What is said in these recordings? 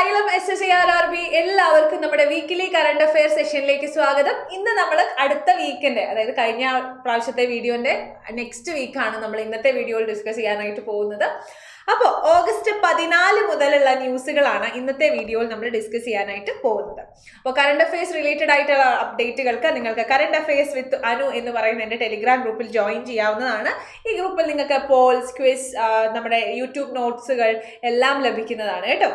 Xylem SSARRB എല്ലാവർക്കും നമ്മുടെ weekly current affair സെഷനിലേക്ക് സ്വാഗതം. ഇന്ന് നമ്മൾ അടുത്ത വീക്കിന്റെ, അതായത് കഴിഞ്ഞ പ്രാവശ്യത്തെ വീഡിയോന്റെ നെക്സ്റ്റ് വീക്കാണ് നമ്മൾ ഇന്നത്തെ വീഡിയോയിൽ ഡിസ്കസ് ചെയ്യാനായിട്ട് പോകുന്നത്. അപ്പോൾ ഓഗസ്റ്റ് 14 മുതലുള്ള ന്യൂസുകളാണ് ഇന്നത്തെ വീഡിയോയിൽ നമ്മൾ ഡിസ്കസ് ചെയ്യാനായിട്ട് പോകുന്നത്. അപ്പോൾ കറണ്ട് അഫെയർസ് റിലേറ്റഡ് ആയിട്ടുള്ള അപ്ഡേറ്റുകൾക്ക് നിങ്ങൾക്ക് കറണ്ട് അഫെയർസ് വിത്ത് അനു എന്ന് പറയുന്ന എൻ്റെ ടെലിഗ്രാം ഗ്രൂപ്പിൽ ജോയിൻ ചെയ്യാവുന്നതാണ്. ഈ ഗ്രൂപ്പിൽ നിങ്ങൾക്ക് പോൾസ്, ക്വിസ്, നമ്മുടെ യൂട്യൂബ് നോട്ട്സുകൾ എല്ലാം ലഭിക്കുന്നതാണ് കേട്ടോ.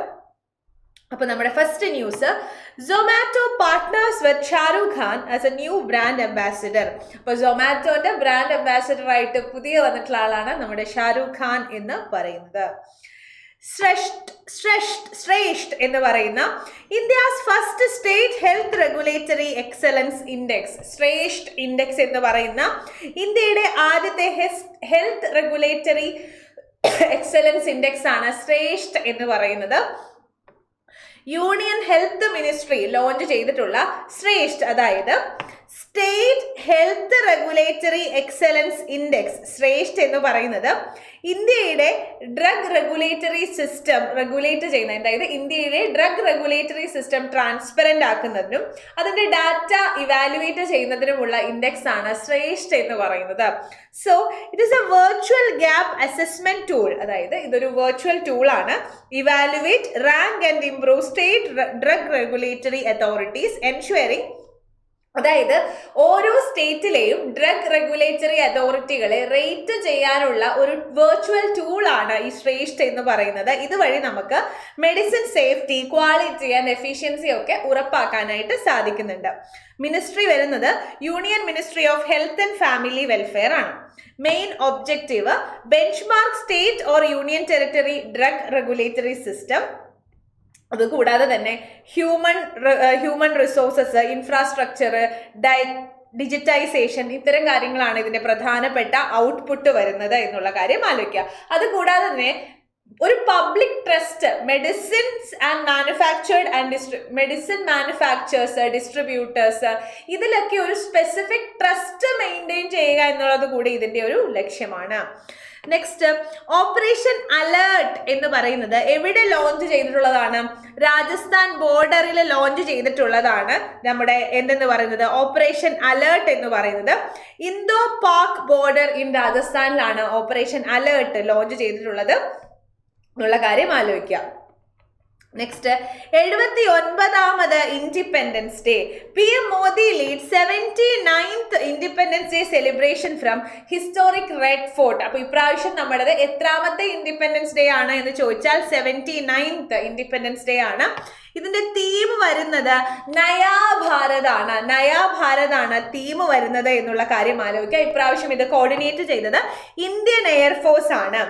അപ്പോൾ നമ്മുടെ first news, Zomato partners with Shah Rukh Khan as a new brand ambassador. അപ്പോൾ സൊമാറ്റോന്റെ ബ്രാൻഡ് അംബാസിഡർ ആയിട്ട് പുതിയ വന്നിട്ടുള്ള ആളാണ് നമ്മുടെ ഷാരൂഖ് ഖാൻ എന്ന് പറയുന്നത്. ശ്രേഷ്ഠ് എന്ന് പറയുന്ന India's first state health regulatory excellence index, Shresth index എന്ന് പറയുന്ന ഇന്ത്യയുടെ ആദ്യത്തെ ഹെൽത്ത് റെഗുലേറ്ററി എക്സലൻസ് ഇൻഡെക്സ് ആണ് ശ്രേഷ്ഠ് എന്ന് പറയുന്നത്. യൂണിയൻ ഹെൽത്ത് മിനിസ്ട്രി ലോഞ്ച് ചെയ്തിട്ടുള്ള ശ്രേഷ്ഠ്, അതായത് state health regulatory excellence index Shresth എന്ന് പറയുന്നത് ഇന്ത്യയുടെ ഡ്രഗ് റെഗുലേറ്ററി സിസ്റ്റം റെഗുലേറ്റ് ചെയ്യുന്ന, അതായത് ഇന്ത്യയിലെ ഡ്രഗ് റെഗുലേറ്ററി സിസ്റ്റം ട്രാൻസ്പെറന്റ് ആക്കുന്നതിനും അതിന്റെ ഡാറ്റ ഇവാലുവേറ്റ് ചെയ്യുന്നതിനുമുള്ള ഇൻഡെക്സ് ആണ് ശ്രേഷ്ഠ് എന്ന് പറയുന്നത്. So it is A virtual gap assessment tool, അതായത് ഇതൊരു വെർച്വൽ ടൂൾ ആണ്. Evaluate, rank and improve state drug regulatory authorities ensuring, അതായത് ഓരോ സ്റ്റേറ്റിലെയും ഡ്രഗ് റെഗുലേറ്ററി അതോറിറ്റികളെ റേറ്റ് ചെയ്യാനുള്ള ഒരു വെർച്വൽ ടൂൾ ആണ് ഈ ശ്രേഷ്ഠ എന്ന് പറയുന്നത്. ഇതുവഴി നമുക്ക് medicine safety, quality and efficiency ഒക്കെ ഉറപ്പാക്കാനായിട്ട് സാധിക്കുന്നുണ്ട്. മിനിസ്ട്രി വരുന്നത് union ministry of health and family welfare ആണ്. Main objective, benchmark state or union territory drug regulatory system. അതുകൂടാതെ തന്നെ ഹ്യൂമൻ റിസോഴ്സസ്, ഇൻഫ്രാസ്ട്രക്ചർ, ഡിജിറ്റൈസേഷൻ, ഇത്തരം കാര്യങ്ങളാണ് ഇതിന്റെ പ്രധാനപ്പെട്ട ഔട്ട്പുട്ട് വരുന്നത് എന്നുള്ള കാര്യം ആലോചിക്കുക. അതുകൂടാതെ തന്നെ ഒരു public trust, medicines and medicine manufacturers, distributors, ഇതിലൊക്കെ ഒരു സ്പെസിഫിക് ട്രസ്റ്റ് മെയിൻറ്റെയിൻ ചെയ്യുക എന്നുള്ളത് കൂടി ഇതിന്റെ ഒരു ലക്ഷ്യമാണ്. നെക്സ്റ്റ്, ഓപ്പറേഷൻ അലേർട്ട് എന്ന് പറയുന്നത് എവിടെ ലോഞ്ച് ചെയ്തിട്ടുള്ളതാണ്? രാജസ്ഥാൻ ബോർഡറിൽ ലോഞ്ച് ചെയ്തിട്ടുള്ളതാണ്. നമ്മുടെ എന്തെന്ന് പറയുന്നത്, ഓപ്പറേഷൻ അലേർട്ട് എന്ന് പറയുന്നത് ഇന്തോ പാക് ബോർഡർ ഇൻ രാജസ്ഥാനിലാണ് ഓപ്പറേഷൻ അലേർട്ട് ലോഞ്ച് ചെയ്തിട്ടുള്ളത് എന്നുള്ള കാര്യം ആലോചിക്കുക. നെക്സ്റ്റ്, 79ാമത് independence day. PM Modi lead 79th independence day celebration from historic red fort. അപ്പൊ ഇപ്രാവശ്യം നമ്മുടേത് എത്രാമത്തെ ഇൻഡിപെൻഡൻസ് ഡേ ആണ് എന്ന് ചോദിച്ചാൽ 79th ഇൻഡിപെൻഡൻസ് ഡേ ആണ്. ഇതിന്റെ തീം വരുന്നത് നയാ ഭാരത് ആണ്. നയാ ഭാരത് ആണ് തീം വരുന്നത് എന്നുള്ള കാര്യം ആലോചിക്കുക. ഇപ്രാവശ്യം ഇത് കോർഡിനേറ്റ് ചെയ്തത് ഇന്ത്യൻ എയർഫോഴ്സ് ആണ്.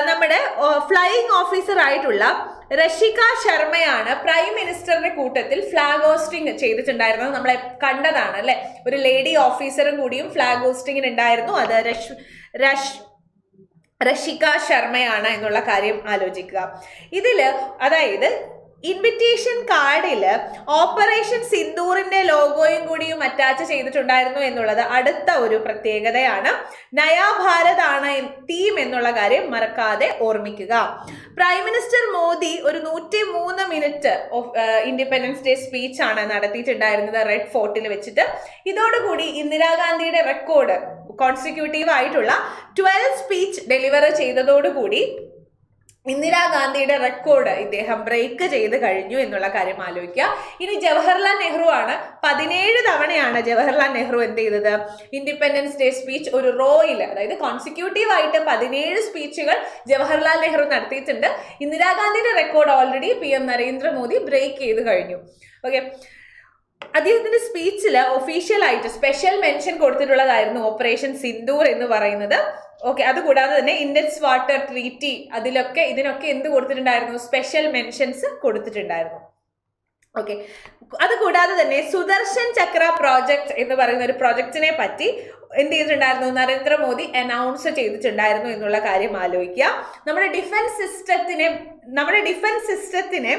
നമ്മുടെ ഫ്ലൈയിങ് ഓഫീസർ ആയിട്ടുള്ള രഷിക ശർമ്മയാണ് പ്രൈം മിനിസ്റ്ററിന്റെ കൂട്ടത്തിൽ ഫ്ലാഗ് ഹോസ്റ്റിംഗ് ചെയ്തിട്ടുണ്ടായിരുന്നത്. നമ്മളെ കണ്ടതാണ് അല്ലെ, ഒരു ലേഡി ഓഫീസറും കൂടിയും ഫ്ലാഗ് ഹോസ്റ്റിംഗിന് ഉണ്ടായിരുന്നു. അത് രഷിക ശർമ്മയാണ് എന്നുള്ള കാര്യം ആലോചിക്കുക. ഇതില് അതായത് ഇൻവിറ്റേഷൻ കാർഡിൽ ഓപ്പറേഷൻ സിന്ദൂറിന്റെ ലോഗോയും കൂടിയും അറ്റാച്ച് ചെയ്തിട്ടുണ്ടായിരുന്നു എന്നുള്ളത് അടുത്ത ഒരു പ്രത്യേകതയാണ്. നയാ ഭാരത് ആണ് തീം എന്നുള്ള കാര്യം മറക്കാതെ ഓർമ്മിക്കുക. പ്രൈം മിനിസ്റ്റർ മോദി ഒരു 103 മിനിറ്റ് ഇൻഡിപെൻഡൻസ് ഡേ സ്പീച്ച് ആണ് നടത്തിയിട്ടുണ്ടായിരുന്നത് റെഡ് ഫോർട്ടിൽ വെച്ചിട്ട്. ഇതോടുകൂടി ഇന്ദിരാഗാന്ധിയുടെ റെക്കോർഡ്, കോൺസിക്യൂട്ടീവ് ആയിട്ടുള്ള 12 സ്പീച്ച് ഡെലിവർ ചെയ്തതോടുകൂടി ഇന്ദിരാഗാന്ധിയുടെ റെക്കോർഡ് ഇദ്ദേഹം ബ്രേക്ക് ചെയ്ത് കഴിഞ്ഞു എന്നുള്ള കാര്യം ആലോചിക്കുക. ഇനി ജവഹർലാൽ നെഹ്റു ആണ്. 17 തവണയാണ് ജവഹർലാൽ നെഹ്റു എന്ത് ചെയ്തത്, ഇൻഡിപെൻഡൻസ് ഡേ സ്പീച്ച് ഒരു റോയിൽ, അതായത് കോൺസിക്യൂട്ടീവ് ആയിട്ട് 17 സ്പീച്ചുകൾ ജവഹർലാൽ നെഹ്റു നടത്തിയിട്ടുണ്ട്. ഇന്ദിരാഗാന്ധിയുടെ record already PM Narendra Modi break ചെയ്ത് കഴിഞ്ഞു. ഓക്കെ, അദ്ദേഹത്തിന്റെ സ്പീച്ചിൽ ഒഫീഷ്യലായിട്ട് സ്പെഷ്യൽ മെൻഷൻ കൊടുത്തിട്ടുള്ളതായിരുന്നു ഓപ്പറേഷൻ സിന്ദൂർ എന്ന് പറയുന്നത്. ഓക്കെ, അതുകൂടാതെ തന്നെ ഇൻഡസ് വാട്ടർ ട്രീറ്റി, ഇതിനൊക്കെ എന്ത് കൊടുത്തിട്ടുണ്ടായിരുന്നു, സ്പെഷ്യൽ മെൻഷൻസ് കൊടുത്തിട്ടുണ്ടായിരുന്നു. ഓക്കെ, അതുകൂടാതെ തന്നെ സുദർശൻ ചക്ര പ്രോജക്ട് എന്ന് പറയുന്ന ഒരു പ്രോജക്റ്റിനെ പറ്റി എന്ത് ചെയ്തിട്ടുണ്ടായിരുന്നു, നരേന്ദ്രമോദി അനൗൺസ് ചെയ്തിട്ടുണ്ടായിരുന്നു എന്നുള്ള കാര്യം ആലോചിക്കുക. നമ്മുടെ ഡിഫൻസ് സിസ്റ്റത്തിനെ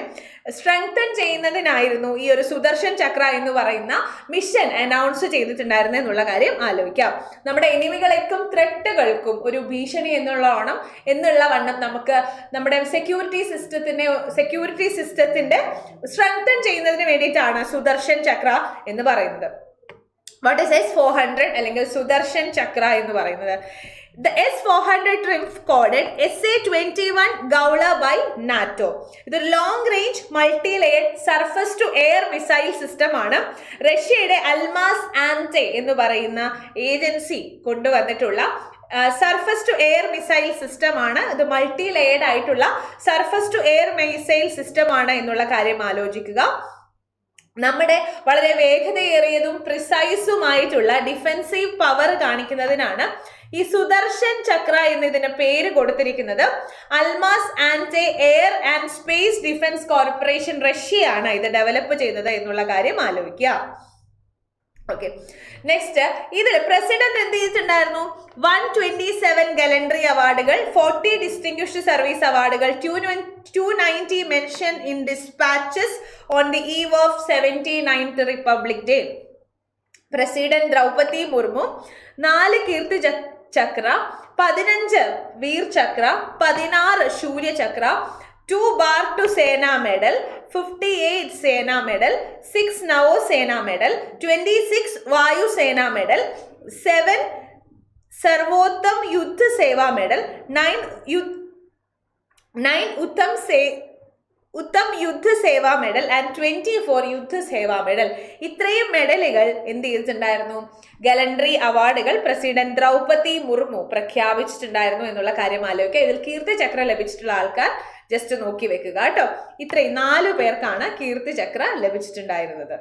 സ്ട്രെങ്തൻ ചെയ്യുന്നതിനായിരുന്നു ഈ ഒരു സുദർശൻ ചക്ര എന്ന് പറയുന്ന മിഷൻ അനൗൺസ് ചെയ്തിട്ടുണ്ടായിരുന്നു എന്നുള്ള കാര്യം ആലോചിക്കാം. നമ്മുടെ എനിമികളേക്കും ത്രെട്ടുകൾക്കും ഒരു ഭീഷണി എന്നുള്ള വണ്ണം നമുക്ക് നമ്മുടെ സെക്യൂരിറ്റി സിസ്റ്റത്തിന്റെ സ്ട്രെങ്തൻ ചെയ്യുന്നതിന് വേണ്ടിയിട്ടാണ് സുദർശൻ ചക്ര എന്ന് പറയുന്നത്. വാട്ട് ഇസ് S-400 അല്ലെങ്കിൽ സുദർശൻ ചക്ര എന്ന് പറയുന്നത്? The S-400 triumph coded SA-21 Gaula by NATO. ഇതൊരു long range multi layered surface to air missile system ആണ്. റഷ്യയുടെ അൽമാസ് ആൻറ്റെ എന്ന് പറയുന്ന ഏജൻസി കൊണ്ടുവന്നിട്ടുള്ള surface to air missile system ആണ്. ഇത് മൾട്ടി ലെയർഡ് ആയിട്ടുള്ള surface to air missile system ആണ് എന്നുള്ള കാര്യം ആലോചിക്കുക. നമ്മുടെ വളരെ വേഗതയേറിയതും പ്രിസൈസുമായിട്ടുള്ള ഡിഫെൻസീവ് പവർ കാണിക്കുന്നതിനാണ് ഈ സുദർശൻ ചക്ര എന്ന് ഇതിന് പേര് കൊടുത്തിരിക്കുന്നത്. Almaz Antey air and space defence corporation റഷ്യയാണ് ഇത് ഡെവലപ്പ് ചെയ്തത് എന്നുള്ള കാര്യം ആലോചിക്കുക. ഓക്കെ, നെക്സ്റ്റ് ഇതിൽ പ്രസിഡന്റ് എന്ത് ചെയ്തിട്ടുണ്ടായിരുന്നു? 127 ഗലൻട്രി അവാർഡുകൾ, 40 ഡിസ്റ്റിംഗ്വിഷ്ഡ് സർവീസ് അവാർഡുകൾ, 290 mention in dispatches on the eve of 79th republic day. President Draupadi Murmu 4 Kirti Chakra, 15 Vir Chakra, 16 Shaurya Chakra, 2 bar to Sena medal, 58 Sena medal, 6 നവോ സേന മെഡൽ, 26 വായു സേന മെഡൽ, 7 സർവോത്തം യുദ്ധ സേവാ മെഡൽ, 9 ഉത്തം യുദ്ധ സേവാ മെഡൽ ആൻഡ് 24 യുദ്ധ സേവാ മെഡൽ. ഇത്രയും മെഡലുകൾ എന്ത് ചെയ്തിട്ടുണ്ടായിരുന്നു? ഗലൻട്രി അവാർഡുകൾ പ്രസിഡന്റ് ദ്രൗപദി മുർമു പ്രഖ്യാപിച്ചിട്ടുണ്ടായിരുന്നു എന്നുള്ള കാര്യം ആലോചിക്കുക. ഇതിൽ കീർത്തി ചക്ര ലഭിച്ചിട്ടുള്ള ആൾക്കാർ ജസ്റ്റ് നോക്കി വെക്കുക കേട്ടോ. ഇത്രയും 4 പേർക്കാണ് കീർത്തി ചക്ര ലഭിച്ചിട്ടുണ്ടായിരുന്നത്.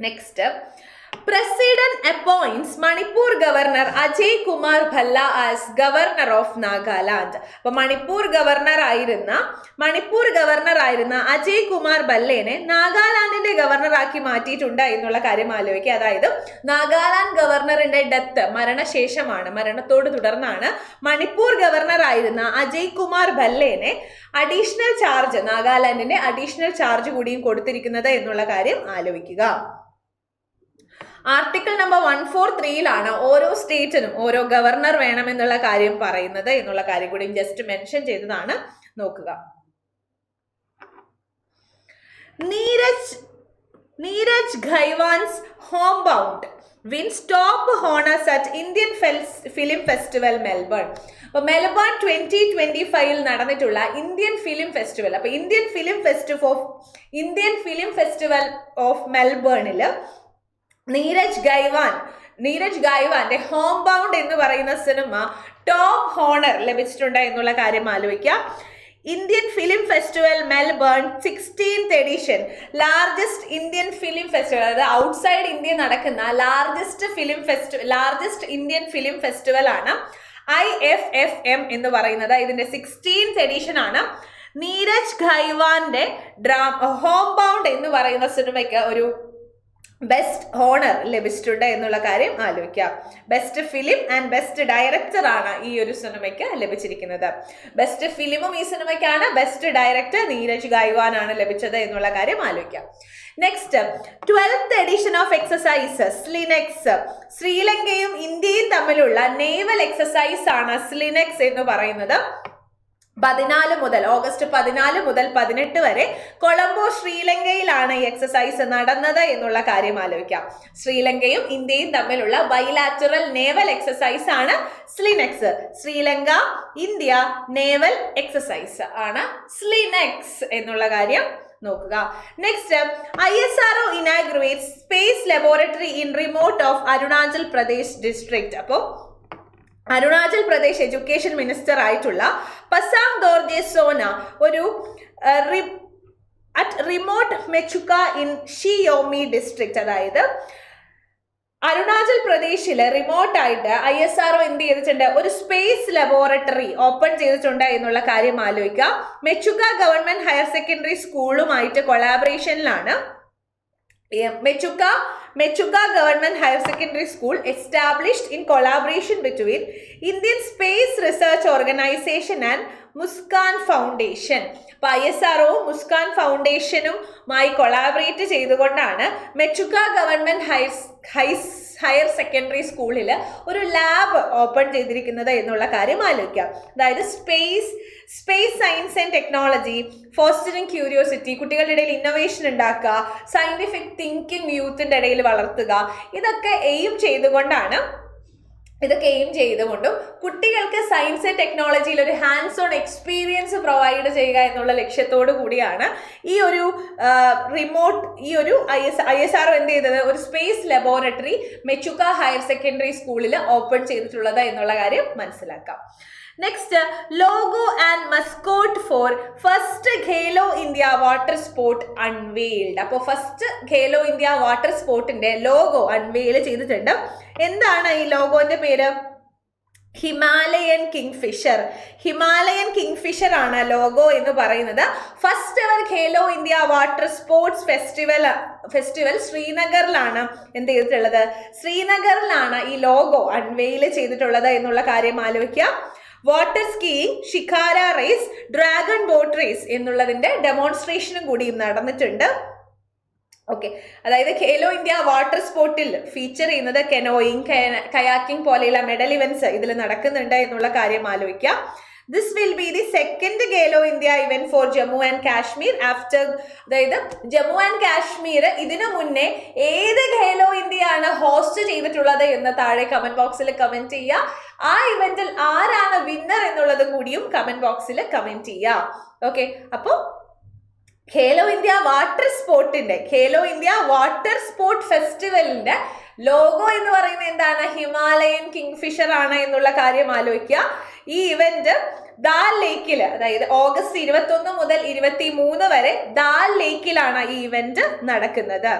Next, president appoints Manipur governor Ajay Kumar Bhalla as governor of Nagaland. അപ്പൊ മണിപ്പൂർ ഗവർണർ ആയിരുന്ന അജയ് കുമാർ ഭല്ലേനെ നാഗാലാൻഡിന്റെ ഗവർണറാക്കി മാറ്റിയിട്ടുണ്ട് എന്നുള്ള കാര്യം ആലോചിക്കുക. അതായത് നാഗാലാൻഡ് ഗവർണറിന്റെ ഡെത്ത് മരണത്തോട് തുടർന്നാണ് മണിപ്പൂർ ഗവർണർ ആയിരുന്ന അജയ് കുമാർ ഭല്ലേനെ നാഗാലാൻഡിന്റെ അഡീഷണൽ ചാർജ് കൂടിയും കൊടുത്തിരിക്കുന്നത് എന്നുള്ള കാര്യം ആലോചിക്കുക. ആർട്ടിക്കിൾ നമ്പർ 143 ഓരോ സ്റ്റേറ്റിനും ഓരോ ഗവർണർ വേണമെന്നുള്ള കാര്യം പറയുന്നത് എന്നുള്ള കാര്യം കൂടി ജസ്റ്റ് മെൻഷൻ ചെയ്തതാണ്, നോക്കുക. Neeraj Ghaywan's home bound wins top honours at Indian film festival Melbourne. അപ്പൊ മെൽബൺ 2025 നടന്നിട്ടുള്ള ഇന്ത്യൻ ഫിലിം ഫെസ്റ്റിവൽ, അപ്പൊ ഇന്ത്യൻ ഫിലിം ഫെസ്റ്റിവൽ ഓഫ് മെൽബേണില് നീരജ് ഗൈവാന്റെ ഹോം ബൗണ്ട് എന്ന് പറയുന്ന സിനിമ ടോപ്പ് ഹോണർ ലഭിച്ചിട്ടുണ്ട് എന്നുള്ള കാര്യം ആലോചിക്കുക. Indian film festival Melbourne 16th edition, largest Indian film festival, അതായത് ഔട്ട്സൈഡ് ഇന്ത്യ നടക്കുന്ന ലാർജസ്റ്റ് ഇന്ത്യൻ ഫിലിം ഫെസ്റ്റിവൽ ആണ് IFFM എന്ന് പറയുന്നത്. ഇതിന്റെ 16th എഡിഷൻ ആണ്. നീരജ് ഖൈവാന്റെ ഹോം ബൗണ്ട് എന്ന് പറയുന്ന സിനിമയ്ക്ക് ഒരു ബെസ്റ്റ് ഹോണർ ലഭിച്ചിട്ടുണ്ട് എന്നുള്ള കാര്യം ആലോചിക്കാം. Best film and best director ആണ് ഈ ഒരു സിനിമയ്ക്ക് ലഭിച്ചിരിക്കുന്നത്. ബെസ്റ്റ് ഫിലിമും ഈ സിനിമയ്ക്കാണ്, ബെസ്റ്റ് ഡയറക്ടർ നീരജ് ഗൈവാൻ ആണ് ലഭിച്ചത് എന്നുള്ള കാര്യം ആലോചിക്കാം. Next, 12th edition of exercises SLINEX. ശ്രീലങ്കയും ഇന്ത്യയും തമ്മിലുള്ള നേവൽ എക്സസൈസ് ആണ് സ്ലിനെക്സ് എന്ന് പറയുന്നത്. ഓഗസ്റ്റ് 14 മുതൽ 18 വരെ കൊളംബോ ശ്രീലങ്കയിലാണ് ഈ എക്സസൈസ് നടന്നത് എന്നുള്ള കാര്യം ആലോചിക്കാം. ശ്രീലങ്കയും ഇന്ത്യയും തമ്മിലുള്ള ബൈലാറ്ററൽ നേവൽ എക്സസൈസ് ആണ് SLINEX. Sri Lanka India naval exercise ആണ് സ്ലിനെക്സ് എന്നുള്ള കാര്യം നോക്കുക. Next, ISRO inaugurates space laboratory in remote of Arunachal Pradesh district. അപ്പോൾ അരുണാചൽ പ്രദേശ് എഡ്യൂക്കേഷൻ മിനിസ്റ്റർ ആയിട്ടുള്ള പസാങ് ദോർജെ സോന ഒരു remote Mechuka in Xiaomi district, അതായത് അരുണാചൽ പ്രദേശില് റിമോട്ടായിട്ട് ISRO എന്ത് ചെയ്തിട്ടുണ്ട്? ഒരു സ്പേസ് ലബോറട്ടറി ഓപ്പൺ ചെയ്തിട്ടുണ്ട് എന്നുള്ള കാര്യം ആലോചിക്കുക. മെച്ചുക്ക ഗവൺമെന്റ് ഹയർ സെക്കൻഡറി സ്കൂളുമായിട്ട് കൊളാബറേഷനിലാണ് Mechuka Mechuka Government Higher Secondary School established in collaboration between Indian Space Research Organization and Muskan foundation. അപ്പോൾ ISRO മുസ്കാൻ ഫൗണ്ടേഷനുമായി കൊളാബറേറ്റ് ചെയ്തുകൊണ്ടാണ് മെച്ചുക ഗവൺമെന്റ് ഹയർ സെക്കൻഡറി സ്കൂളിൽ ഒരു ലാബ് ഓപ്പൺ ചെയ്തിരിക്കുന്നത് എന്നുള്ള കാര്യം ആലോചിക്കാം. അതായത് space science and technology, fostering curiosity, കുട്ടികളുടെ ഇടയിൽ ഇന്നോവേഷൻ ഉണ്ടാക്കുക, സയന്റിഫിക് തിങ്കിങ് യൂത്തിന്റെ ഇടയിൽ വളർത്തുക, ഇതൊക്കെ എയിം ചെയ്തുകൊണ്ടും കുട്ടികൾക്ക് സയൻസ് ആൻഡ് ടെക്നോളജിയിൽ ഒരു ഹാൻഡ്സ് ഓൺ എക്സ്പീരിയൻസ് പ്രൊവൈഡ് ചെയ്യുക എന്നുള്ള ലക്ഷ്യത്തോടു കൂടിയാണ് ഈ ഒരു ISRO എന്ത് ചെയ്തത്, ഒരു space laboratory Mechuka higher secondary സ്കൂളിൽ ഓപ്പൺ ചെയ്തിട്ടുള്ളത് എന്നുള്ള കാര്യം മനസ്സിലാക്കാം. Next, logo and mascot for first Khelo India water sport unveiled. അപ്പോൾ ഫസ്റ്റ് ഖേലോ ഇന്ത്യ വാട്ടർ സ്പോർട്ടിന്റെ ലോഗോ അൺവെയിൽ ചെയ്തിട്ടുണ്ട്. എന്താണ് ഈ ലോഗോന്റെ പേര്? ഹിമാലയൻ കിങ്ഫിഷർ ആണ് ലോഗോ എന്ന് പറയുന്നത്. First ever Khelo India water sports festival ശ്രീനഗറിലാണ് എന്ത് ചെയ്തിട്ടുള്ളത്, ശ്രീനഗറിലാണ് ഈ ലോഗോ അൺവെയിൽ ചെയ്തിട്ടുള്ളത് എന്നുള്ള കാര്യം ആലോചിക്കുക. Water skiing, shikara race, dragon boat race എന്നുള്ളതിന്റെ ഡെമോൺസ്ട്രേഷനും കൂടി നടന്നിട്ടുണ്ട്. ഓക്കെ, അതായത് ഖേലോ ഇന്ത്യ വാട്ടർ സ്പോർട്ടിൽ ഫീച്ചർ ചെയ്യുന്നത് കെനോയിങ്, കയാക്കിംഗ് പോലെയുള്ള മെഡൽ ഇവന്റ്സ് ഇതിൽ നടക്കുന്നുണ്ട് എന്നുള്ള കാര്യം ആലോചിക്കാം. This will be the second Khelo India event for Jammu and Kashmir after, അതായത് ജമ്മു ആൻഡ് കാശ്മീർ ഇതിനു മുന്നേ ഏത് ഖേലോ ഇന്ത്യ ആണ് ഹോസ്റ്റ് ചെയ്തിട്ടുള്ളത് എന്ന് താഴെ കമന്റ് ബോക്സിൽ കമന്റ് ചെയ്യുക. ആ ഇവന്റിൽ ആരാണ് വിന്നർ എന്നുള്ളതും കൂടിയും കമന്റ് ബോക്സിൽ കമന്റ് ചെയ്യുക. ഓക്കെ, അപ്പോൾ ഖേലോ ഇന്ത്യ വാട്ടർ സ്പോർട്ട് ഫെസ്റ്റിവലിന്റെ ലോഗോ എന്ന് പറയുന്നത് എന്താണ്? ഹിമാലയൻ കിങ്ഫിഷർ ആണ് എന്നുള്ള കാര്യം ആലോചിക്കുക. ഈ ഇവന്റ് ദാൽ ലേക്കിൽ, അതായത് ഓഗസ്റ്റ് 21 മുതൽ 23 വരെ ദാൽ ലേക്കിലാണ് ഈ ഇവന്റ് നടക്കുന്നത്.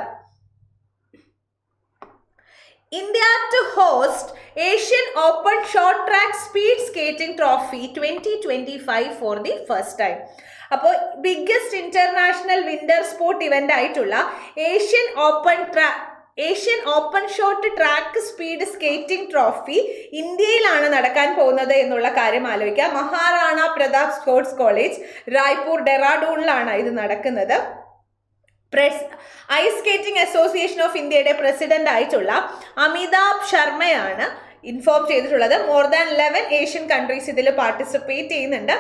India to host Asian open short track speed skating trophy 2025 for the first time. അപ്പോൾ biggest international winter sport event ആയിട്ടുള്ള Asian open short track speed skating trophy ഇന്ത്യയിലാണ് നടക്കാൻ പോകുന്നത് എന്നുള്ള കാര്യം ആലോചിക്കുക. മഹാറാണ പ്രതാപ് സ്പോർട്സ് കോളേജ്, റായ്പൂർ, ഡെറാഡൂണിലാണ് ഇത് നടക്കുന്നത്. ഐസ് സ്കേറ്റിംഗ് അസോസിയേഷൻ ഓഫ് ഇന്ത്യയുടെ പ്രസിഡന്റ് ആയിട്ടുള്ള അമിതാഭ് ശർമ്മയാണ് ഇൻഫോം ചെയ്തിട്ടുള്ളത്. മോർ ദാൻ 11 ഏഷ്യൻ കൺട്രീസ് ഇതിൽ പാർട്ടിസിപ്പേറ്റ് ചെയ്യുന്നുണ്ട്.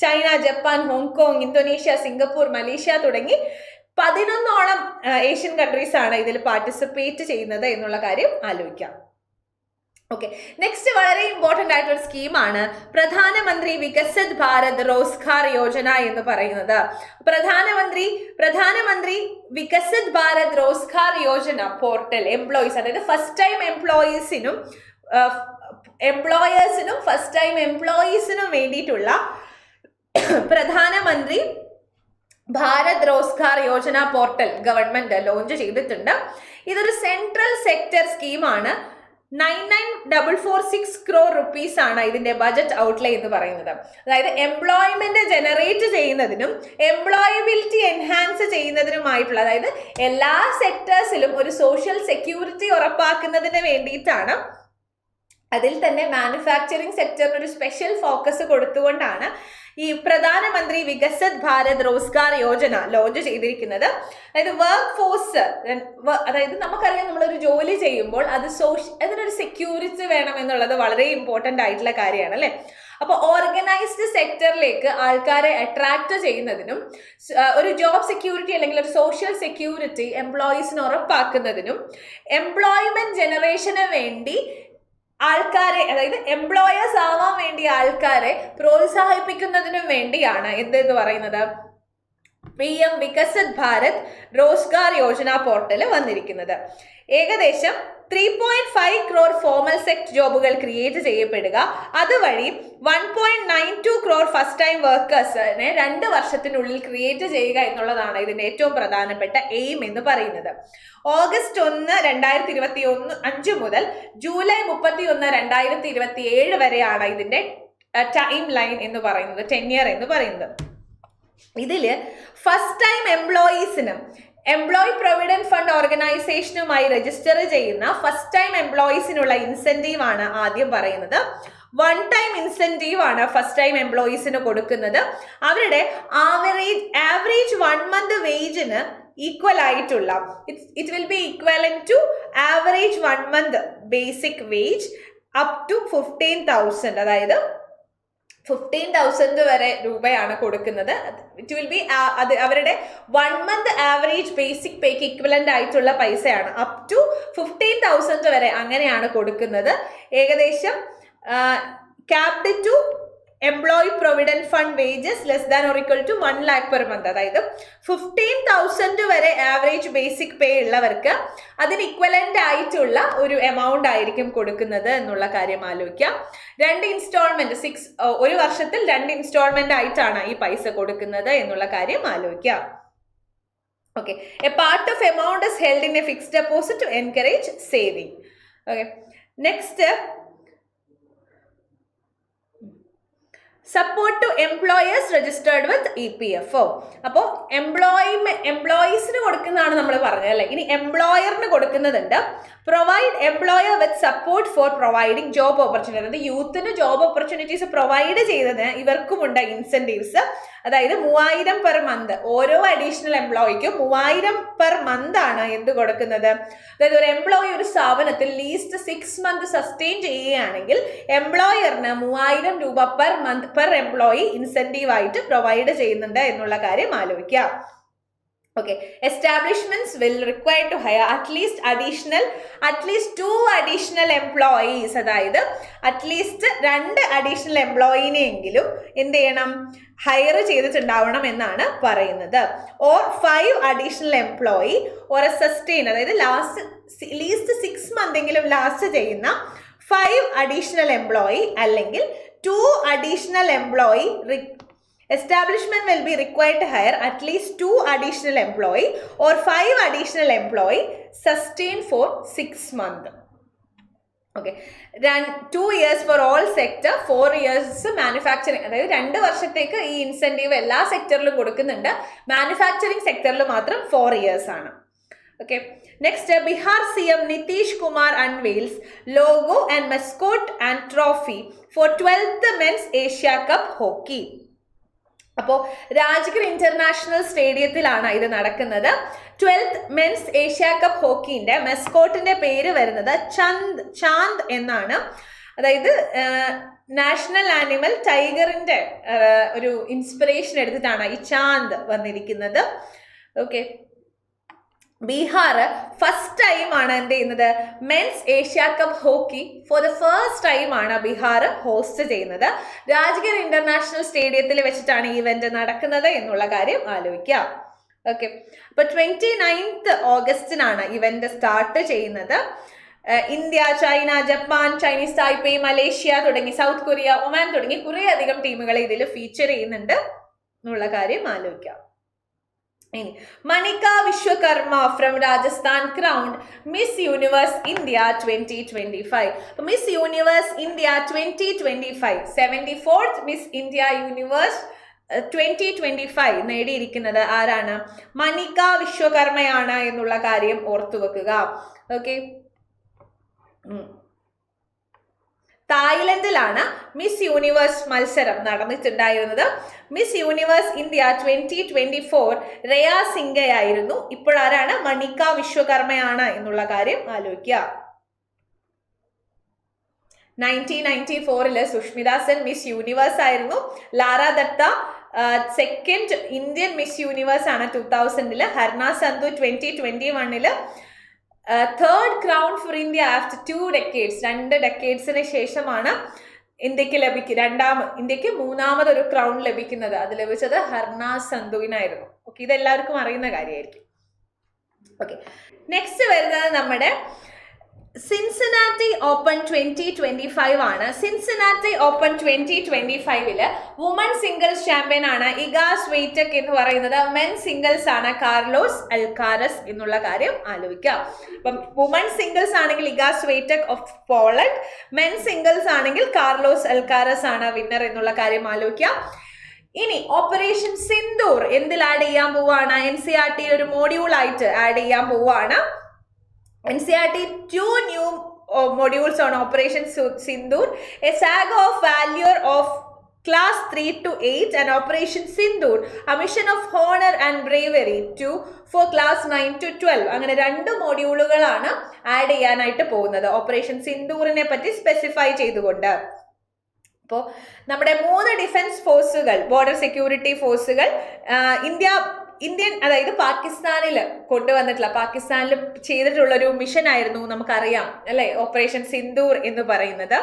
China, Japan, Hong Kong, Indonesia, Singapore, Malaysia തുടങ്ങി 11ഓളം ഏഷ്യൻ കൺട്രീസ് ആണ് ഇതിൽ പാർട്ടിസിപ്പേറ്റ് ചെയ്യുന്നത് എന്നുള്ള കാര്യം ആലോചിക്കാം. ഓക്കെ, നെക്സ്റ്റ് വളരെ ഇമ്പോർട്ടൻ്റ് ആയിട്ടുള്ള സ്കീമാണ് പ്രധാനമന്ത്രി വികസിത് ഭാരത് റോസ്ഗാർ യോജന എന്ന് പറയുന്നത്. പ്രധാനമന്ത്രി വികസിത് ഭാരത് റോസ്ഗാർ യോജന പോർട്ടൽ എംപ്ലോയീസ്, അതായത് ഫസ്റ്റ് ടൈം എംപ്ലോയീസിനും ഫസ്റ്റ് ടൈം എംപ്ലോയീസിനും വേണ്ടിയിട്ടുള്ള പ്രധാനമന്ത്രി Bharat Rozgar Yojana portal government launch ചെയ്തിട്ടുണ്ട്. ഇതൊരു സെൻട്രൽ സെക്ടർ സ്കീമാണ്. 99,446 crore rupees ആണ് ഇതിന്റെ ബജറ്റ് ഔട്ട്ലേ എന്ന് പറയുന്നത്. അതായത് എംപ്ലോയ്മെന്റ് ജനറേറ്റ് ചെയ്യുന്നതിനും എംപ്ലോയബിലിറ്റി എൻഹാൻസ് ചെയ്യുന്നതിനുമായിട്ടുള്ള, അതായത് എല്ലാ സെക്ടേഴ്സിലും ഒരു സോഷ്യൽ സെക്യൂരിറ്റി ഉറപ്പാക്കുന്നതിന് വേണ്ടിയിട്ടാണ്. അതിൽ തന്നെ മാനുഫാക്ചറിങ് സെക്ടറിന് ഒരു സ്പെഷ്യൽ ഫോക്കസ് കൊടുത്തുകൊണ്ടാണ് ഈ പ്രധാനമന്ത്രി വികസിത് ഭാരത് റോസ്ഗാർ യോജന ലോഞ്ച് ചെയ്തിരിക്കുന്നത്. അതായത് വർക്ക് ഫോഴ്സ്, അതായത് നമുക്കറിയാം നമ്മളൊരു ജോലി ചെയ്യുമ്പോൾ അതിനൊരു സെക്യൂരിറ്റി വേണം എന്നുള്ളത് വളരെ ഇമ്പോർട്ടൻ്റ് ആയിട്ടുള്ള കാര്യമാണ് അല്ലേ. അപ്പോൾ ഓർഗനൈസ്ഡ് സെക്ടറിലേക്ക് ആൾക്കാരെ അട്രാക്ട് ചെയ്യുന്നതിനും ഒരു ജോബ് സെക്യൂരിറ്റി അല്ലെങ്കിൽ ഒരു സോഷ്യൽ സെക്യൂരിറ്റി എംപ്ലോയീസിന് ഉറപ്പാക്കുന്നതിനും എംപ്ലോയ്മെന്റ് ജനറേഷന് വേണ്ടി ആൾക്കാരെ, അതായത് എംപ്ലോയേഴ്സ് ആവാൻ വേണ്ടി ആൾക്കാരെ പ്രോത്സാഹിപ്പിക്കുന്നതിനും വേണ്ടിയാണ് എന്തെന്ന് പറയുന്നത് PM വികസിത് ഭാരത് റോസ്ഗാർ യോജന പോർട്ടൽ വന്നിരിക്കുന്നത്. ഏകദേശം 3.5 crore ഫോർമൽ സെക്ടർ ജോബുകൾ ക്രിയേറ്റ് ചെയ്യപ്പെടുക, അതുവഴി 1.92 crore ഫസ്റ്റ് ടൈം വർക്കേഴ്സിനെ 2 വർഷത്തിനുള്ളിൽ ക്രിയേറ്റ് ചെയ്യുക എന്നുള്ളതാണ് ഇതിന്റെ ഏറ്റവും പ്രധാനപ്പെട്ട എയിം എന്ന് പറയുന്നത്. ഓഗസ്റ്റ് 1, 2025 മുതൽ ജൂലൈ 31, 2027 വരെയാണ് ഇതിന്റെ ടൈം ലൈൻ എന്ന് പറയുന്നത്, ടെന്യർ എന്ന് പറയുന്നത്. ഇതില് ഫസ്റ്റ് ടൈം എംപ്ലോയീസിനും എംപ്ലോയി പ്രൊവിഡന്റ് ഫണ്ട് ഓർഗനൈസേഷനുമായി രജിസ്റ്റർ ചെയ്യുന്ന ഫസ്റ്റ് ടൈം എംപ്ലോയീസിനുള്ള ഇൻസെന്റീവ് ആണ് ആദ്യം പറയുന്നത്. വൺ ടൈം ഇൻസെന്റീവ് ആണ് ഫസ്റ്റ് ടൈം എംപ്ലോയീസിന് കൊടുക്കുന്നത്. അവരുടെ ആവറേജ് 1 month വേജിന് ഈക്വൽ ആയിട്ടുള്ള it will be equivalent to average 1 month basic wage up to 15,000, അതായത് 15,000 വരെ രൂപയാണ് കൊടുക്കുന്നത്. ഇറ്റ് വിൽ ബി അത് അവരുടെ 1 month ആവറേജ് ബേസിക് പേക്ക് ഇക്വലന്റ് ആയിട്ടുള്ള പൈസയാണ്. അപ് ടു 15,000 വരെ അങ്ങനെയാണ് കൊടുക്കുന്നത്. ഏകദേശം capped to employee provident fund wages less than or equal to 1 lakh per month, അതായത് 15,000 വരെ ആവറേജ് ബേസിക് പേ ഉള്ളവർക്ക് അതിന് ഇക്വലന്റ് ആയിട്ടുള്ള ഒരു എമൗണ്ട് ആയിരിക്കും കൊടുക്കുന്നത് എന്നുള്ള കാര്യം ആലോചിക്കാം. 2 ഇൻസ്റ്റാൾമെന്റ് 1 വർഷത്തിൽ 2 ഇൻസ്റ്റാൾമെന്റ് ആയിട്ടാണ് ഈ പൈസ കൊടുക്കുന്നത് എന്നുള്ള കാര്യം ആലോചിക്കാം. Okay, a part of amount is held in a fixed deposit to encourage saving. Okay, next support to employers registered with EPFO. അപ്പോൾ എംപ്ലോയീസിന് കൊടുക്കുന്നതാണ് നമ്മൾ പറഞ്ഞത് അല്ലേ. ഇനി എംപ്ലോയറിന് കൊടുക്കുന്നതുണ്ട്. Provide employer with support for providing job opportunity. അതായത് യൂത്തിന് ജോബ് ഓപ്പർച്യൂണിറ്റീസ് പ്രൊവൈഡ് ചെയ്തതിന് ഇവർക്കുമുണ്ട് ഇൻസെന്റീവ്സ്. അതായത് 3,000 per month. ഓരോ അഡീഷണൽ എംപ്ലോയിക്കും 3,000 per month ആണ് എന്ത് കൊടുക്കുന്നത്. അതായത് ഒരു എംപ്ലോയി ഒരു സ്ഥാപനത്തിൽ ലീസ്റ്റ് 6 months സസ്റ്റെയിൻ ചെയ്യുകയാണെങ്കിൽ എംപ്ലോയറിന് 3,000 രൂപ per month per employee incentive ആയിട്ട് പ്രൊവൈഡ് ചെയ്യുന്നുണ്ട് എന്നുള്ള കാര്യം ആലോചിക്കാം. Okay, establishments will require to hire at least 2 additional employees. അതായത് അറ്റ്ലീസ്റ്റ് 2 അഡീഷണൽ എംപ്ലോയിനെയെങ്കിലും എന്ത് ചെയ്യണം, ഹയർ ചെയ്തിട്ടുണ്ടാവണം എന്നാണ് പറയുന്നത്. Or 5 additional employee or A sustain, അതായത് ലീസ്റ്റ് 6 month എങ്കിലും ലാസ്റ്റ് ചെയ്യുന്ന 5 അഡീഷണൽ എംപ്ലോയി അല്ലെങ്കിൽ 2 additional employee. Establishment will be required to hire at least 2 additional employee or 5 additional employee sustained for 6 months. Okay, 2 years for all sector, 4 years manufacturing. അതായത് 2 വർഷത്തേക്ക് ഈ incentive എല്ലാ സെക്ടറിലും കൊടുക്കുന്നുണ്ട്. Manufacturing സെക്ടറിൽ മാത്രം 4 years ആണ്. Okay, next Bihar CM Nitish Kumar unveils logo and mascot and trophy for 12th Men's Asia Cup Hockey. അപ്പോൾ Rajgir international സ്റ്റേഡിയത്തിലാണ് ഇത് നടക്കുന്നത്. 12th മെൻസ് ഏഷ്യ കപ്പ് ഹോക്കിന്റെ മെസ്കോട്ടിന്റെ പേര് വരുന്നത് ചാന്ദ് എന്നാണ്. അതായത് നാഷണൽ ആനിമൽ ടൈഗറിന്റെ ഒരു ഇൻസ്പിറേഷൻ എടുത്തിട്ടാണ് ഈ ചാന്ദ് വന്നിരിക്കുന്നത്. ഓക്കെ, ബീഹാർ ഫസ്റ്റ് ടൈം ആണ് എന്ത് ചെയ്യുന്നത്, men's Asia cup hockey for the first time ആണ് ബീഹാർ ഹോസ്റ്റ് ചെയ്യുന്നത്. രാജ്ഗിർ ഇന്റർനാഷണൽ സ്റ്റേഡിയത്തിൽ വെച്ചിട്ടാണ് ഈ ഇവന്റ് നടക്കുന്നത് എന്നുള്ള കാര്യം ആലോചിക്കാം. ഓക്കെ, അപ്പൊ 29th ഓഗസ്റ്റിനാണ് ഇവന്റ് സ്റ്റാർട്ട് ചെയ്യുന്നത്. India, China, Japan, Chinese Taipei, Malaysia തുടങ്ങി സൗത്ത് കൊറിയ, ഒമാൻ തുടങ്ങി കുറേ അധികം ടീമുകൾ ഇതിൽ ഫീച്ചർ ചെയ്യുന്നുണ്ട് എന്നുള്ള കാര്യം ആലോചിക്കാം. Manika Vishwakarma from Rajasthan crowned Miss Universe India 2025. Miss Universe India 2025 74th Miss India Universe 2025 നേടിയിരിക്കുന്നത് ആരാണ്? മനിക വിശ്വകർമ്മയാണ് എന്നുള്ള കാര്യം ഓർത്തു വെക്കുക. ഓക്കെ, തായ്ലൻഡിലാണ് മിസ് യൂണിവേഴ്സ് മത്സരം നടന്നിട്ടുണ്ടായിരുന്നത്. മിസ് യൂണിവേഴ്സ് ഇന്ത്യ 2024 റേയ സിംഗയായിരുന്നു. ഇപ്പോഴാരാണ്? മനിക വിശ്വകർമ്മയാണ് എന്നുള്ള കാര്യം ആലോചിക്കുക. 1994 സുഷ്മിത സെൻ മിസ് യൂണിവേഴ്സ് ആയിരുന്നു. Lara Dutta second Indian Miss Universe ആണ് 2000. Harnaaz Sandhu 2021 third crown for India after 2 decades. 2 decadesന് ശേഷമാണ് ഇന്ത്യക്ക് മൂന്നാമതൊരു ക്രൗൺ ലഭിക്കുന്നത്. അത് ലഭിച്ചത് ഹർന സന്ധുവിനായിരുന്നു. ഓക്കെ, ഇതെല്ലാവർക്കും അറിയുന്ന കാര്യമായിരിക്കും. ഓക്കെ, നെക്സ്റ്റ് വരുന്നത് നമ്മുടെ സിൻസിനാറ്റി ഓപ്പൺ 2025 ആണ്. Cincinnati open 2025 woman singles champion ആണ് ഇഗ സ്വീറ്റക് എന്ന് പറയുന്നത്. മെൻ സിംഗിൾസ് ആണ് കാർലോസ് അൽക്കാരസ് എന്നുള്ള കാര്യം ആലോചിക്കാം. അപ്പം വുമൺ സിംഗിൾസ് ആണെങ്കിൽ Iga Swiatek of Poland, men singles ആണെങ്കിൽ കാർലോസ് അൽക്കാരസ് ആണ് വിന്നർ എന്നുള്ള കാര്യം ആലോചിക്കാം. ഇനി ഓപ്പറേഷൻ സിന്ദൂർ എന്തിൽ ആഡ് ചെയ്യാൻ പോവാണ്? NCERT ഒരു മോഡ്യൂൾ ആയിട്ട് ആഡ് ചെയ്യാൻ പോവാണ്. NCERT 2 new modules on Operation Sindoor, a saga of valor of class 3 to 8 and Operation Sindoor, a mission of honor and bravery for class 9 to 12. അങ്ങനെ 2 മോഡ്യൂളുകളാണ് ആഡ് ചെയ്യാനായിട്ട് പോകുന്നത് ഓപ്പറേഷൻ സിന്ദൂറിനെ പറ്റി സ്പെസിഫൈ ചെയ്തുകൊണ്ട്. അപ്പോൾ നമ്മുടെ 3 ഡിഫൻസ് ഫോഴ്സുകൾ, ബോർഡർ സെക്യൂരിറ്റി ഫോഴ്സുകൾ Indian അതായത് പാകിസ്ഥാനിൽ കൊണ്ടുവന്നിട്ടുള്ള, പാകിസ്ഥാനിൽ ചെയ്തിട്ടുള്ള ഒരു മിഷൻ ആയിരുന്നു നമുക്കറിയാം അല്ലെ, ഓപ്പറേഷൻ സിന്ദൂർ എന്ന് പറയുന്നത്.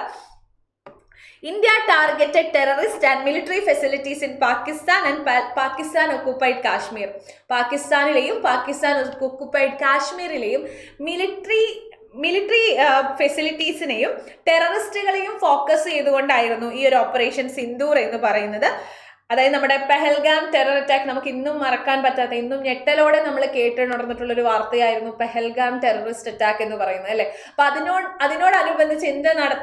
India targeted terrorist and military facilities in Pakistan and Pakistan occupied Kashmir. പാകിസ്ഥാനിലെയും പാകിസ്ഥാൻ ഒക്കുപ്പൈഡ് കാശ്മീരിലെയും മിലിറ്ററി ഫെസിലിറ്റീസിനെയും ടെററിസ്റ്റുകളെയും ഫോക്കസ് ചെയ്തുകൊണ്ടായിരുന്നു ഈ ഒരു ഓപ്പറേഷൻ സിന്ദൂർ എന്ന് പറയുന്നത്. അതായത് നമ്മുടെ പെഹൽഗാം ടെറർ അറ്റാക്ക് നമുക്ക് ഇന്നും മറക്കാൻ പറ്റാത്ത, ഇന്നും ഞെട്ടലോടെ നമ്മൾ കേട്ടുണർന്നിട്ടുള്ള ഒരു വാർത്തയായിരുന്നു പെഹൽഗാം ടെററിസ്റ്റ് അറ്റാക്ക് എന്ന് പറയുന്നത് അല്ലെ. അപ്പൊ അതിനോടനുബന്ധിച്ച്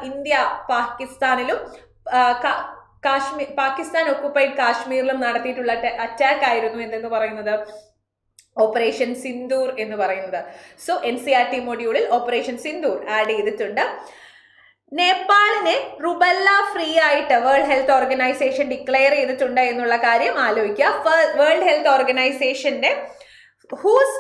ഇന്ത്യ പാകിസ്ഥാനിലും പാകിസ്ഥാൻ ഒക്കുപ്പൈഡ് കാശ്മീരിലും നടത്തിയിട്ടുള്ള അറ്റാക്ക് ആയിരുന്നു എന്തെന്ന് പറയുന്നത്, ഓപ്പറേഷൻ സിന്ദൂർ എന്ന് പറയുന്നത്. സോ NCERT മൊഡ്യൂളിൽ ഓപ്പറേഷൻ സിന്ദൂർ ആഡ് ചെയ്തിട്ടുണ്ട്. നേപ്പാളിനെ റുബല്ല ഫ്രീ ആയിട്ട് വേൾഡ് ഹെൽത്ത് ഓർഗനൈസേഷൻ ഡിക്ലെയർ ചെയ്തിട്ടുണ്ട് എന്നുള്ള കാര്യം ആലോചിക്കുക. വേൾഡ് ഹെൽത്ത് ഓർഗനൈസേഷന്റെ WHO's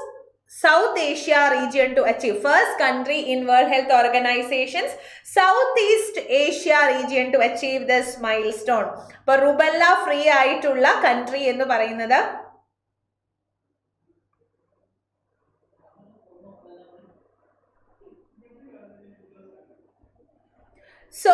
South Asia region to achieve, first country in World Health Organization's South East Asia region to achieve this milestone. അപ്പൊ rubella free ആയിട്ടുള്ള country എന്ന് പറയുന്നത് സോ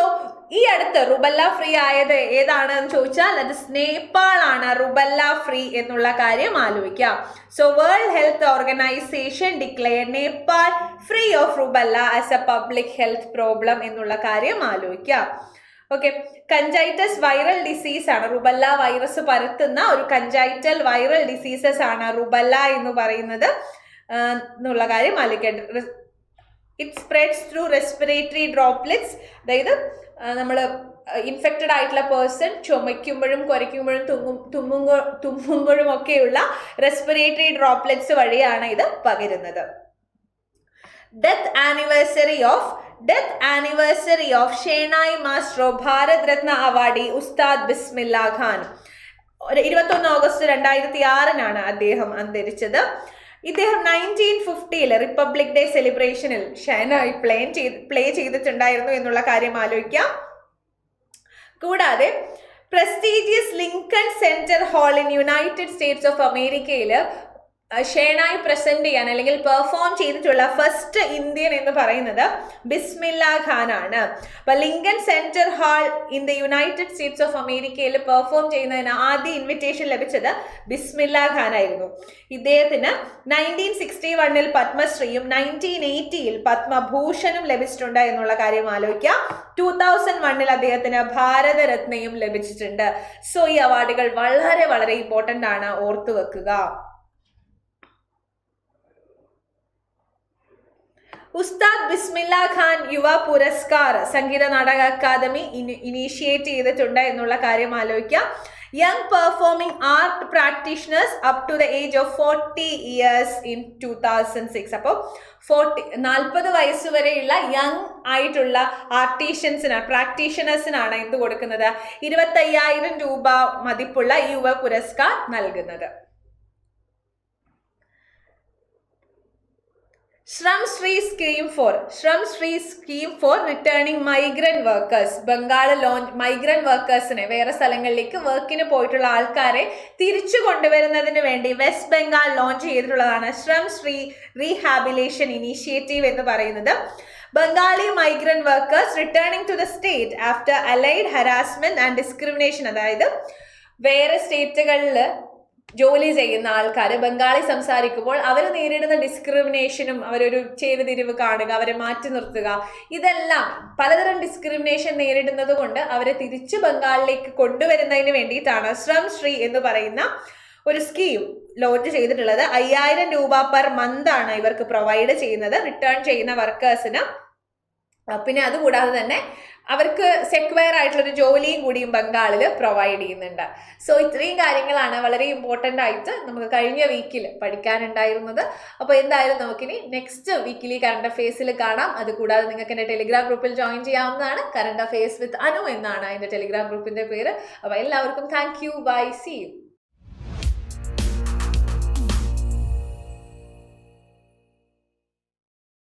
ഈ അടുത്ത് റുബല്ല ഫ്രീ ആയത് ഏതാണെന്ന് ചോദിച്ചാൽ അത് നേപ്പാൾ ആണ്. റുബല്ല ഫ്രീ എന്നുള്ള കാര്യം ആലോചിക്കാം. So world Health Organization declare Nepal free of rubella as A public health problem എന്നുള്ള കാര്യം ആലോചിക്കാം. ഓക്കെ, കഞ്ചൈറ്റസ് വൈറൽ ഡിസീസ് ആണ്, റുബല്ല വൈറസ് പരത്തുന്ന ഒരു കഞ്ചൈറ്റൽ വൈറൽ ഡിസീസസ് ആണ് റുബല്ല എന്ന് പറയുന്നത് എന്നുള്ള കാര്യം ആലോചിക്കാം. It spreads through respiratory droplets, അതായത് നമ്മൾ ഇൻഫെക്റ്റഡ് ആയിട്ടുള്ള പേഴ്സൺ ചുമയ്ക്കുമ്പോഴും കുരയ്ക്കുമ്പോഴും തുമ്മുമ്പോഴും ഒക്കെയുള്ള റെസ്പിറേറ്ററി ഡ്രോപ്ലെറ്റ്സ് വഴിയാണ് ഇത് പകരുന്നത്. Death anniversary of shehnai maestro Bharat Ratna awardee Ustad Bismillah Khan. 21 August 2006 അദ്ദേഹം അന്തരിച്ചത്. ഇദ്ദേഹം 1950 റിപ്പബ്ലിക് ഡേ സെലിബ്രേഷനിൽ ഷെഹനായി പ്ലേ ചെയ്തിട്ടുണ്ടായിരുന്നു എന്നുള്ള കാര്യം ആലോചിക്കാം. കൂടാതെ prestigious Lincoln centre hall in United States of അമേരിക്കയിൽ ഷെഹനായി പ്രസന്റ് ചെയ്യാൻ അല്ലെങ്കിൽ പെർഫോം ചെയ്തിട്ടുള്ള ഫസ്റ്റ് ഇന്ത്യൻ എന്ന് പറയുന്നത് ബിസ്മില്ല ഖാൻ ആണ്. അപ്പൊ Lincoln centre hall in the United States of അമേരിക്കയിൽ പെർഫോം ചെയ്യുന്നതിന് ആദ്യ ഇൻവിറ്റേഷൻ ലഭിച്ചത് ബിസ്മില്ല ഖാൻ ആയിരുന്നു. ഇദ്ദേഹത്തിന് 1961 പത്മശ്രീയും 1980 പത്മഭൂഷണും ലഭിച്ചിട്ടുണ്ട് എന്നുള്ള കാര്യം ആലോചിക്കാം. 2001 അദ്ദേഹത്തിന് ഭാരതരത്നയും ലഭിച്ചിട്ടുണ്ട്. സോ ഈ അവാർഡുകൾ വളരെ വളരെ ഇമ്പോർട്ടന്റ് ആണ്, ഓർത്തു വെക്കുക. ഉസ്താദ് ബിസ്മില്ല ഖാൻ യുവ പുരസ്കാർ സംഗീത നാടക അക്കാദമി ഇനീഷ്യേറ്റ് ചെയ്തിട്ടുണ്ട് എന്നുള്ള കാര്യം ആലോചിക്കാം. Young performing art practitioners up to the age of 40 years in 2006. അപ്പോൾ 40 വയസ്സ് വരെയുള്ള യങ് ആയിട്ടുള്ള പ്രാക്ടീഷണേഴ്സിനാണ് എന്ത് കൊടുക്കുന്നത്, 25,000 രൂപ മതിപ്പുള്ള യുവ പുരസ്കാർ നൽകുന്നത്. Shram Shri Scheme for Returning Migrant Workers. Bengal migrant വർക്കേഴ്സിനെ, വേറെ സ്ഥലങ്ങളിലേക്ക് വർക്കിന് പോയിട്ടുള്ള ആൾക്കാരെ തിരിച്ചു കൊണ്ടുവരുന്നതിന് വേണ്ടി വെസ്റ്റ് ബംഗാൾ ലോഞ്ച് ചെയ്തിട്ടുള്ളതാണ് ശ്രം ശ്രീ റീഹാബിലേഷൻ ഇനീഷ്യേറ്റീവ് എന്ന് പറയുന്നത്. Bengali migrant workers returning to the state after alleged harassment and discrimination. അതായത് വേറെ സ്റ്റേറ്റുകളിൽ ജോലി ചെയ്യുന്ന ആൾക്കാർ ബംഗാളി സംസാരിക്കുമ്പോൾ അവർ നേരിടുന്ന ഡിസ്ക്രിമിനേഷനും, അവരൊരു ചേരുതിരിവ് കാണുക, അവരെ മാറ്റി നിർത്തുക, ഇതെല്ലാം പലതരം ഡിസ്ക്രിമിനേഷൻ നേരിടുന്നത് കൊണ്ട് അവരെ തിരിച്ച് ബംഗാളിലേക്ക് കൊണ്ടുവരുന്നതിന് വേണ്ടിയിട്ടാണ് ശ്രം ശ്രീ എന്ന് പറയുന്ന ഒരു സ്കീം ലോഞ്ച് ചെയ്തിട്ടുള്ളത്. 5,000 രൂപ പെർ മന്ത് ആണ് ഇവർക്ക് പ്രൊവൈഡ് ചെയ്യുന്നത് റിട്ടേൺ ചെയ്യുന്ന വർക്കേഴ്സിന്. പിന്നെ അതുകൂടാതെ തന്നെ അവർക്ക് സെക്വയർ ആയിട്ടുള്ളൊരു ജോലിയും കൂടിയും ബംഗാളിൽ പ്രൊവൈഡ് ചെയ്യുന്നുണ്ട്. സോ ഇത്രയും കാര്യങ്ങളാണ് വളരെ ഇമ്പോർട്ടൻ്റ് ആയിട്ട് നമുക്ക് കഴിഞ്ഞ വീക്കിൽ പഠിക്കാനുണ്ടായിരുന്നത്. അപ്പോൾ എന്തായാലും നമുക്കിനി നെക്സ്റ്റ് വീക്കിലി കറണ്ട് അഫെയർസിൽ കാണാം. അതുകൂടാതെ നിങ്ങൾക്ക് എൻ്റെ ടെലിഗ്രാം ഗ്രൂപ്പിൽ ജോയിൻ ചെയ്യാവുന്നതാണ്. കറണ്ട് അഫെയർസ് വിത്ത് അനു എന്നാണ് അതിൻ്റെ ടെലിഗ്രാം ഗ്രൂപ്പിൻ്റെ പേര്. അപ്പോൾ എല്ലാവർക്കും thank you, bye, see U.